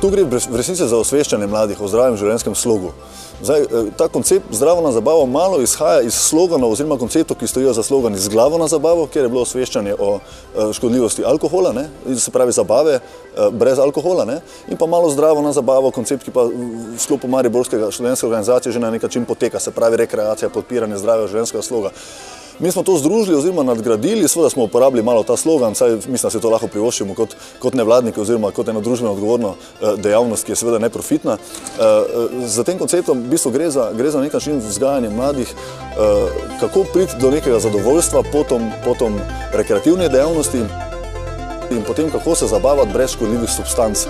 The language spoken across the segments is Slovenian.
Tu gre v resnici za osveščanje mladih o zdravem življenjskem slogu. Zdaj, ta koncept zdravo na zabavo malo izhaja iz sloganov oziroma konceptov, ki stojijo za slogan z glavo na zabavo, kjer je bilo osveščanje o škodljivosti alkohola, ne, se pravi zabave brez alkohola, ne, in pa malo zdravo na zabavo, koncept, ki pa v sklopu mariborskega študentske organizacije že na nek način poteka, se pravi rekreacija, podpiranje zdravega življenjskega sloga. Mi smo to združili oziroma nadgradili, seveda smo uporabili malo ta slogan, saj mislim, da se to lahko privoščimo kot nevladniki oziroma kot eno družbeno odgovorno dejavnost, ki je seveda neprofitna. Za tem konceptom v bistvu gre za nek način vzgajanje mladih, kako priti do nekega zadovoljstva potom rekreativne dejavnosti in potem kako se zabavati brez škodljivih substanc.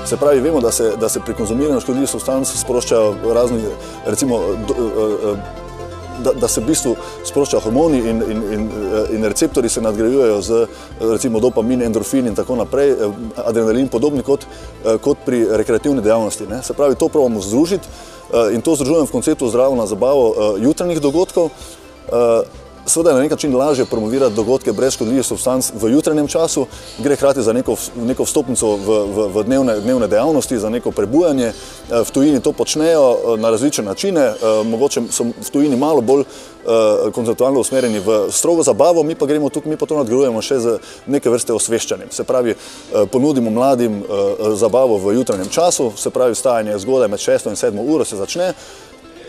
Se pravi, vemo, da se pri konzumiranju škodljivih substanc sproščajo razni, recimo, da se v bistvu sproščajo hormoni in receptori se nadgrajujejo z recimo dopamin, endorfin in tako naprej, adrenalin podobni kot pri rekreativni dejavnosti. Ne. Se pravi, to probamo združiti in to združujemo v konceptu zdravo na zabavo jutranjih dogodkov. Seveda je na nek način lažje promovirati dogodke brez škodljivih substanc v jutranjem času, gre hkrati za neko vstopnico v dnevne dejavnosti, za neko prebujanje. V tujini to počnejo na različne načine, mogoče so v tujini malo bolj konceptualno usmerjeni v strogo zabavo, mi pa to nadgrajujemo še z neke vrste osveščanjem. Se pravi, ponudimo mladim zabavo v jutranjem času, se pravi, vstajanje zgodaj med 6 in 7 uro se začne.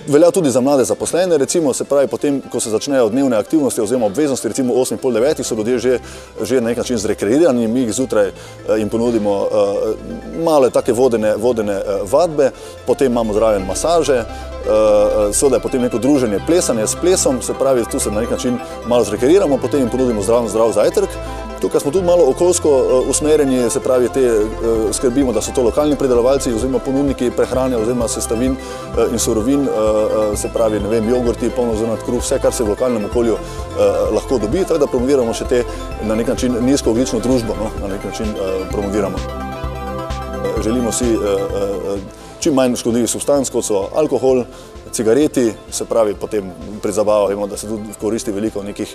Velja tudi za mlade zaposlene, recimo, se pravi, potem, ko se začnejo dnevne aktivnosti oziroma obveznosti, recimo 8, pol 9, so ljudje že na nek način zrekreirani, mi jih zjutraj jim ponudimo male take vodene vadbe, potem imamo zraven masaže, seveda je potem neko druženje, plesanje s plesom, se pravi, tu se na nek način malo zrekreiramo, potem jim ponudimo zdrav zajtrk. Tukaj smo tudi malo okoljsko usmerjeni, se pravi, skrbimo, da so to lokalni pridelovalci oziroma ponudniki prehrane oziroma sestavin in surovin, se pravi, ne vem, jogurti, polnozrnat kruh, vse, kar se v lokalnem okolju lahko dobi, tako da promoviramo še te na nek način nizkoogljično družbo, no, na nek način promoviramo. Želimo si čim manj škodljivih substanc, kot so alkohol, cigareti, se pravi, potem pri zabavah vemo, da se tudi koristi veliko nekih,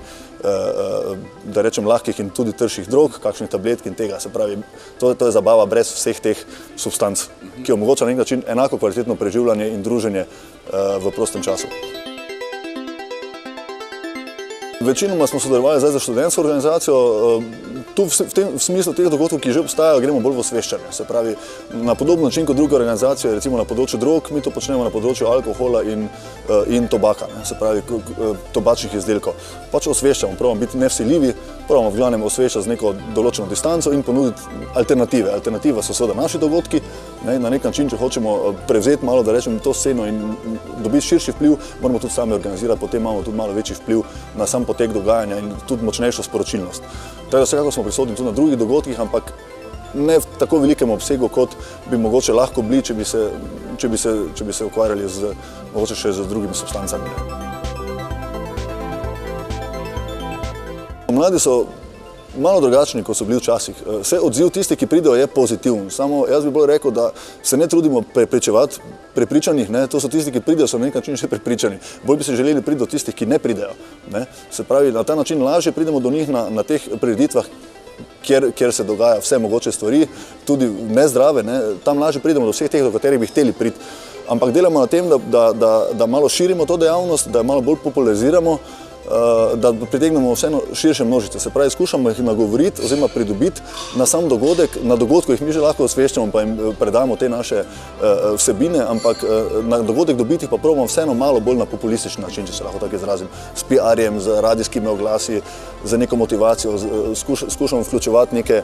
da rečem, lahkih in tudi trših drog, kakšnih tabletk in tega, se pravi, to je zabava brez vseh teh substanc, ki omogoča na nek način enako kvalitetno preživljanje in druženje v prostem času. Večinoma smo sodelovali zdaj za študentsko organizacijo, tu v smislu teh dogodkov, ki že obstajajo, gremo bolj v osveščanje. Se pravi, na podoben način kot druge organizacije, recimo na področju drog, mi to počnemo na področju alkohola in tobaka, se pravi, tobačnih izdelkov. Pač osveščamo, probamo biti nevsiljivi, probamo v glavnem osveščati z neko določeno distanco in ponuditi alternative. Alternativa so seveda naši dogodki, na nek način, če hočemo prevzeti malo, da rečem, to sceno in dobiti širši vpliv, moramo tudi sami organizirati, potem imamo tudi malo večji vpliv na sam potek dogajanja in tudi močnejšo sporočilnost. Tako da vsekako smo prisotni tudi na drugih dogodkih, ampak ne v tako velikem obsegu, kot bi mogoče lahko bili, če bi se ukvarjali mogoče še z drugimi substancami. Mladi so malo drugačni, kot so bili včasih. Vse odziv tistih, ki pridejo, je pozitiven. Samo jaz bi bolj rekel, da se ne trudimo prepričevati prepričanih, to so tisti, ki pridejo, so na nek način še prepričani. Bolj bi se želeli priti do tistih, ki ne pridejo. Se pravi, na ta način lažje pridemo do njih na teh prireditvah, kjer se dogaja vse mogoče stvari, tudi nezdrave, tam lažje pridemo do vseh teh, do katerih bi hteli priti. Ampak delamo na tem, da malo širimo to dejavnost, da jo malo bolj populariziramo, da pritegnemo vseeno širše množice. Se pravi, skušamo jih nagovoriti oziroma pridobiti na sam dogodek, na dogodku jih mi že lahko osveščamo, pa jim predamo te naše vsebine, ampak na dogodek dobiti jih pa probamo vseeno malo bolj na populistični način, če se lahko tako izrazim, s PR-jem, z radijskimi oglasi, z neko motivacijo, skušamo vključevati neke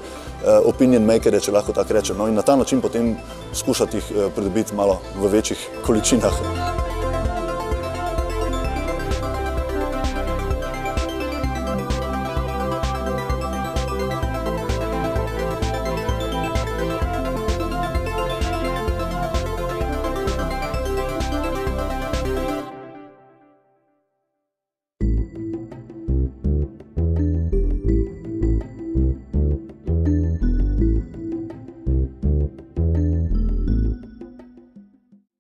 opinion makerje, če lahko tako rečem, in na ta način potem skušati jih pridobiti malo v večjih količinah.